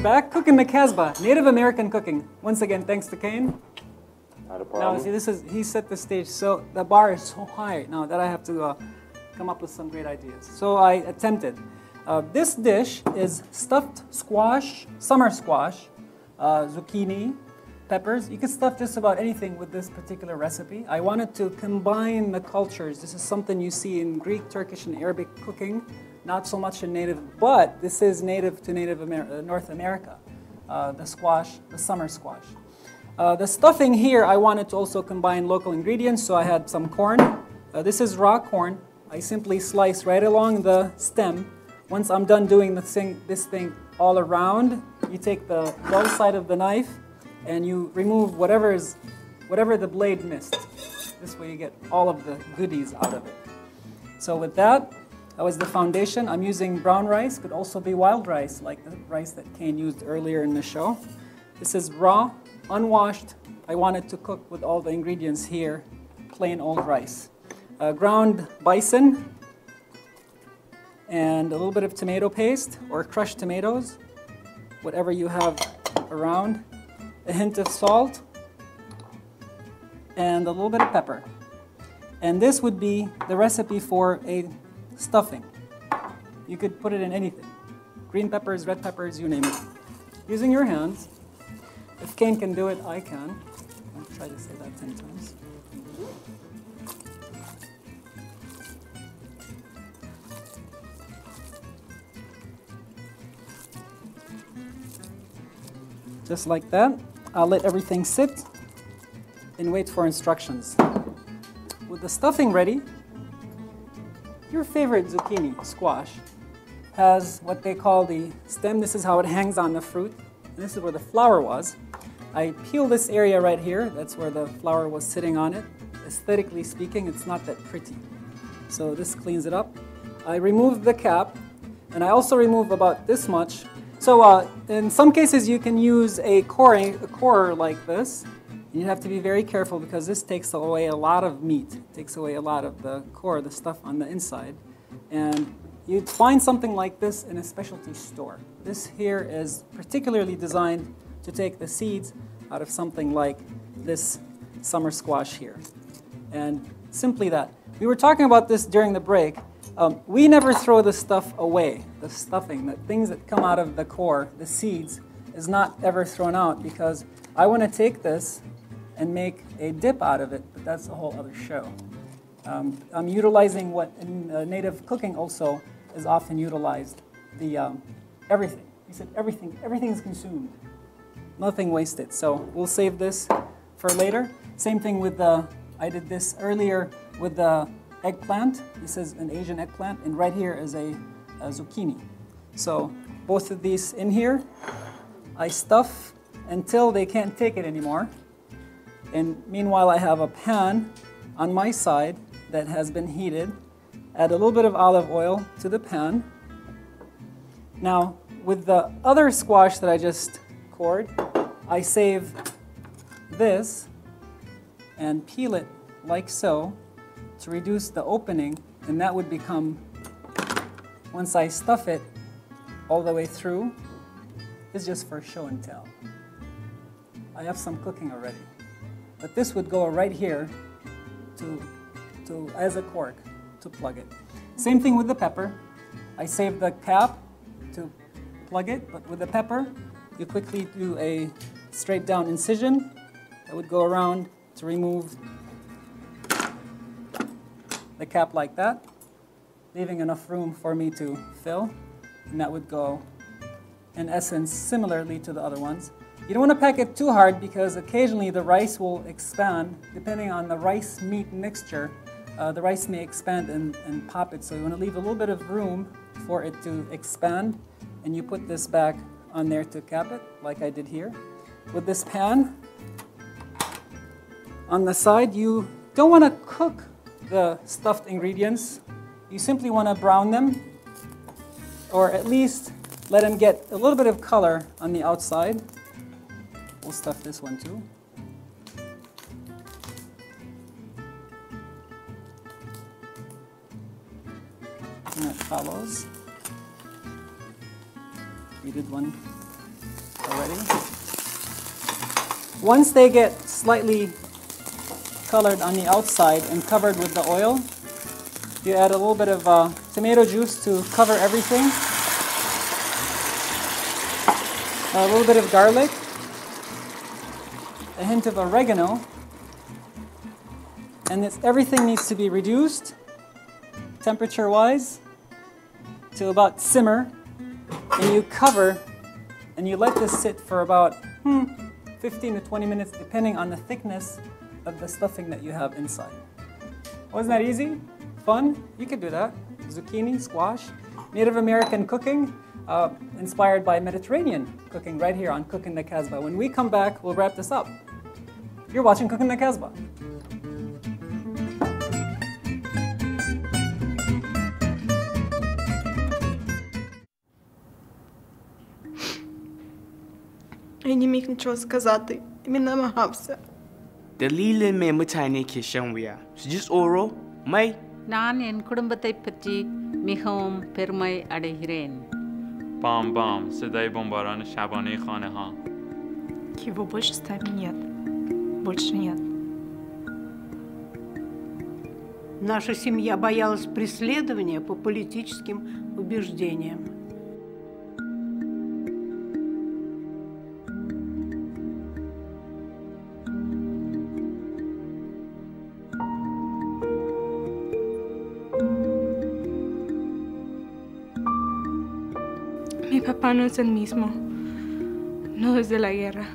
back. Cooking the Casbah, Native American cooking. Once again, thanks to Kane. Not a problem. Now, see, he set the stage, so the bar is so high now that I have to come up with some great ideas. So I attempted. This dish is stuffed squash, summer squash, zucchini, peppers. You can stuff just about anything with this particular recipe. I wanted to combine the cultures. This is something you see in Greek, Turkish, and Arabic cooking. Not so much in native, but this is native to North America, the squash, the summer squash. The stuffing here, I wanted to also combine local ingredients, so I had some corn. This is raw corn. I simply slice right along the stem. Once I'm done doing this thing all around, you take the dull side of the knife and you remove whatever the blade missed. This way you get all of the goodies out of it. So with that, that was the foundation. I'm using brown rice, could also be wild rice, like the rice that Kane used earlier in the show. This is raw, unwashed. I wanted to cook with all the ingredients here, plain old rice. Ground bison, and a little bit of tomato paste, or crushed tomatoes, whatever you have around. A hint of salt, and a little bit of pepper. And this would be the recipe for a stuffing. You could put it in anything. Green peppers, red peppers, you name it. Using your hands. If Kane can do it, I can. I'll try to say that 10 times. Just like that. I'll let everything sit and wait for instructions. With the stuffing ready, your favorite zucchini, squash, has what they call the stem. This is how it hangs on the fruit. And this is where the flower was. I peel this area right here. That's where the flower was sitting on it. Aesthetically speaking, it's not that pretty. So this cleans it up. I remove the cap, and I also remove about this much. So in some cases, you can use a core like this. You have to be very careful because this takes away a lot of meat. It takes away a lot of the core, the stuff on the inside. And you'd find something like this in a specialty store. This here is particularly designed to take the seeds out of something like this summer squash here. And simply that. We were talking about this during the break. We never throw the stuff away. The stuffing, the things that come out of the core, the seeds, is not ever thrown out because I want to take this and make a dip out of it, but that's a whole other show. I'm utilizing what in native cooking also is often utilized, the everything. He said everything is consumed. Nothing wasted. So we'll save this for later. Same thing with I did this earlier with the eggplant. This is an Asian eggplant, and right here is a zucchini. So both of these in here, I stuff until they can't take it anymore. And meanwhile, I have a pan on my side that has been heated. Add a little bit of olive oil to the pan. Now, with the other squash that I just cored, I save this and peel it like so to reduce the opening, and that would become, once I stuff it all the way through, it's just for show and tell. I have some cooking already. But this would go right here as a cork to plug it. Same thing with the pepper. I save the cap to plug it, but with the pepper, you quickly do a straight down incision that would go around to remove the cap like that, leaving enough room for me to fill, and that would go, in essence, similarly to the other ones. You don't want to pack it too hard because occasionally the rice will expand. Depending on the rice-meat mixture, the rice may expand and pop it. So you want to leave a little bit of room for it to expand, and you put this back on there to cap it, like I did here. With this pan, on the side, you don't want to cook the stuffed ingredients. You simply want to brown them, or at least let them get a little bit of color on the outside. We'll stuff this one too. And that follows. We did one already. Once they get slightly colored on the outside and covered with the oil, you add a little bit of tomato juice to cover everything, a little bit of garlic, a hint of oregano, and everything needs to be reduced temperature-wise to about simmer, and you cover and you let this sit for about 15 to 20 minutes depending on the thickness of the stuffing that you have inside. Wasn't that easy? Fun? You could do that. Zucchini, squash, Native American cooking, inspired by Mediterranean cooking right here on Cooking the Casbah. When we come back, we'll wrap this up. You're watching Cooking the Casbah. Я не міг нічого сказати, він намагався. Dalilin me mutane ke shan wuya, su ji tsoro, mai. நான் என் குடும்பத்தை பற்றி மிகவும் பெருமை அடைகிறேன். بام بام صدای بمباران شبانه خانه ها. Его больше с нами нет. Больше нет. Наша семья боялась преследования по политическим убеждениям. Mi papá no es el mismo, no desde la guerra.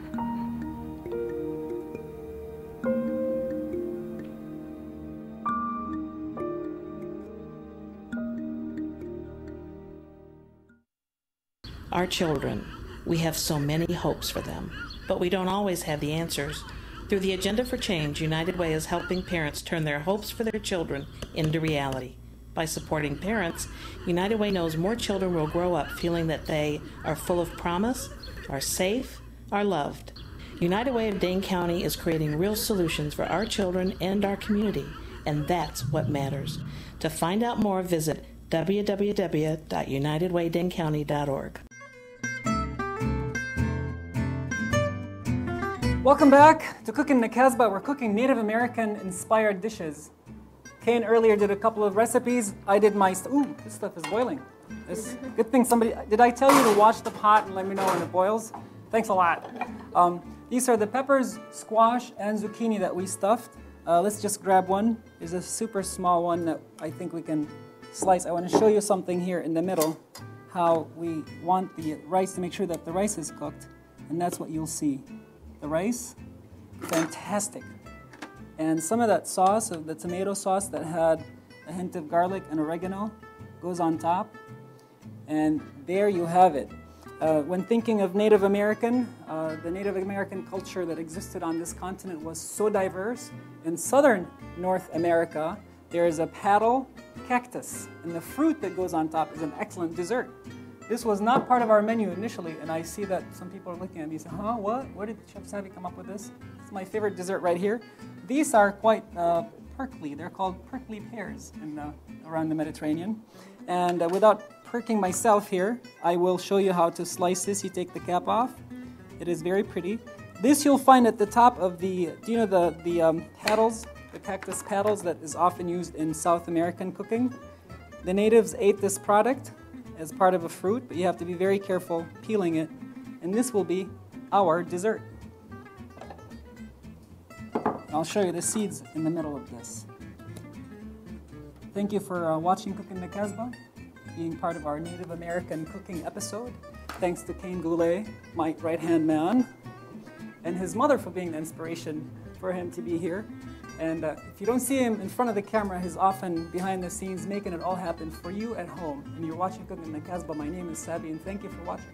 Our children, we have so many hopes for them, but we don't always have the answers. Through the Agenda for Change, United Way is helping parents turn their hopes for their children into reality. By supporting parents, United Way knows more children will grow up feeling that they are full of promise, are safe, are loved. United Way of Dane County is creating real solutions for our children and our community, and that's what matters. To find out more, visit www.unitedwaydanecounty.org. Welcome back to Cooking the Casbah. We're cooking Native American-inspired dishes. Kane earlier did a couple of recipes. I did my... Ooh, this stuff is boiling. Good thing somebody... Did I tell you to watch the pot and let me know when it boils? Thanks a lot. These are the peppers, squash, and zucchini that we stuffed. Let's just grab one. There's a super small one that I think we can slice. I want to show you something here in the middle, how we want the rice to make sure that the rice is cooked. And that's what you'll see. The rice, fantastic. And some of that sauce, of the tomato sauce that had a hint of garlic and oregano, goes on top. And there you have it. When thinking of Native American, the Native American culture that existed on this continent was so diverse. In southern North America, there is a paddle cactus, and the fruit that goes on top is an excellent dessert. This was not part of our menu initially, and I see that some people are looking at me and say, huh, what? Where did Chef Sabi come up with this? It's my favorite dessert right here. These are quite prickly. They're called prickly pears around the Mediterranean. And without perking myself here, I will show you how to slice this. You take the cap off. It is very pretty. This you'll find at the top of the, do you know the paddles, the cactus paddles that is often used in South American cooking? The natives ate this product as part of a fruit, but you have to be very careful peeling it. And this will be our dessert. I'll show you the seeds in the middle of this. Thank you for watching Cooking the Casbah, being part of our Native American cooking episode. Thanks to Kane Goulet, my right-hand man, and his mother for being the inspiration for him to be here. And if you don't see him in front of the camera, he's often behind the scenes making it all happen for you at home. And you're watching Cooking the Casbah. My name is Sabi, and thank you for watching.